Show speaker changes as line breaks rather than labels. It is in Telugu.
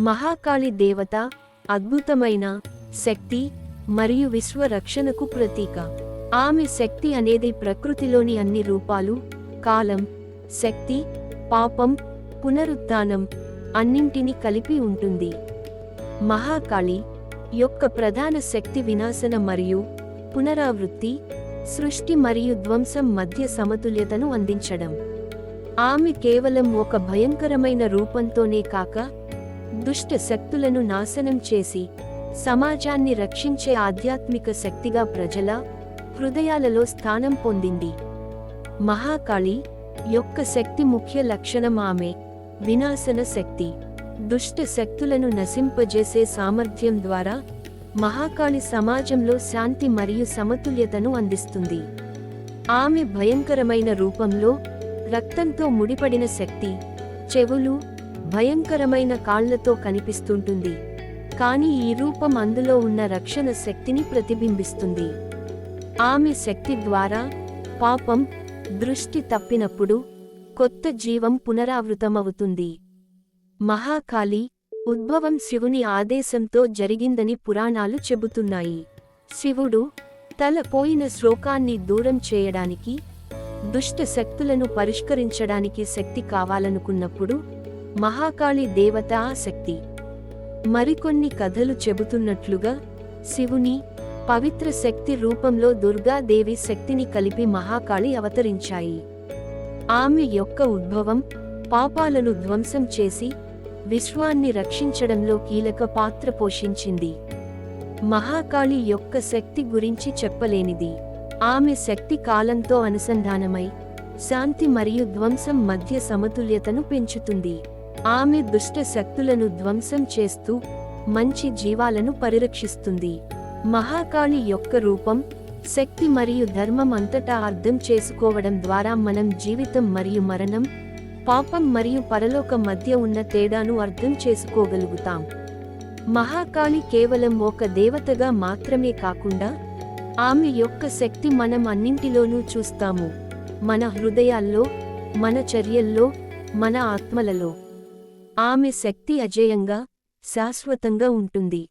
మహాకాళి దేవత అద్భుతమైన శక్తి మరియు విశ్వ రక్షణకు ప్రతీక. ఆమె శక్తి అనేది ప్రకృతిలోని అన్ని రూపాలు, కాలం, శక్తి, పాపం, పునరుత్థానం అన్నింటినీ కలిపి ఉంటుంది. మహాకాళి యొక్క ప్రధాన శక్తి వినాశన మరియు పునరావృత్తి, సృష్టి మరియు ధ్వంసం మధ్య సమతుల్యతను అందించడం. ఆమె కేవలం ఒక భయంకరమైన రూపంతోనే కాక, దుష్ట శక్తులను నాశనం చేసి సమాజాన్ని రక్షించే ఆధ్యాత్మిక శక్తిగా ప్రజల హృదయాలలో స్థానం పొందింది. మహాకాళి యొక్క శక్తి ముఖ్య లక్షణం ఆమె వినాశన శక్తి. దుష్ట శక్తులను నశింపజేసే సామర్థ్యం ద్వారా మహాకాళి సమాజంలో శాంతి మరియు సమతుల్యతను అందిస్తుంది. ఆమె భయంకరమైన రూపంలో రక్తంతో ముడిపడిన శక్తి, చెవులు, భయంకరమైన కాళ్లతో కనిపిస్తుంటుంది, కానీ ఈ రూపం అందులో ఉన్న రక్షణ శక్తిని ప్రతిబింబిస్తుంది. ఆమె శక్తి ద్వారా పాపం దృష్టి తప్పినప్పుడు కొత్త జీవం పునరావృతమవుతుంది. మహాకాళి ఉద్భవం శివుని ఆదేశంతో జరిగిందని పురాణాలు చెబుతున్నాయి. శివుడు తల పోయిన శ్లోకాన్ని దూరం చేయడానికి, దుష్ట శక్తులను పరిష్కరించడానికి శక్తి కావాలనుకున్నప్పుడు మహాకాళి దేవత ఆ శక్తి. మరికొన్ని కథలు చెబుతున్నట్లుగా శివుని పవిత్ర శక్తి రూపంలో దుర్గాదేవి శక్తిని కలిపి మహాకాళి అవతరించాయి. ఆమె యొక్క ఉద్భవం పాపాలను ధ్వంసం చేసి విశ్వాన్ని రక్షించడంలో కీలక పాత్ర పోషించింది. మహాకాళి యొక్క శక్తి గురించి చెప్పలేనిది. ఆమె శక్తి కాలంతో అనుసంధానమై శాంతి మరియు ధ్వంసం మధ్య సమతుల్యతను పెంచుతుంది. ఆమె దుష్ట శక్తులను ధ్వంసం చేస్తూ మంచి జీవాలను పరిరక్షిస్తుంది. మహాకాళి యొక్క రూపం, శక్తి మరియు ధర్మం అంతటా అర్థం చేసుకోవడం ద్వారా మనం జీవితం మరియు మరణం, పాపం మరియు పరలోకం మధ్య ఉన్న తేడాను అర్థం చేసుకోగలుగుతాం. మహాకాళి కేవలం ఒక దేవతగా మాత్రమే కాకుండా, ఆమె యొక్క శక్తి మనం అన్నింటిలోనూ చూస్తాము, మన హృదయాల్లో, మన చర్యల్లో, మన ఆత్మలలో. ఆమె శక్తి అజేయంగా, శాశ్వతంగా ఉంటుంది.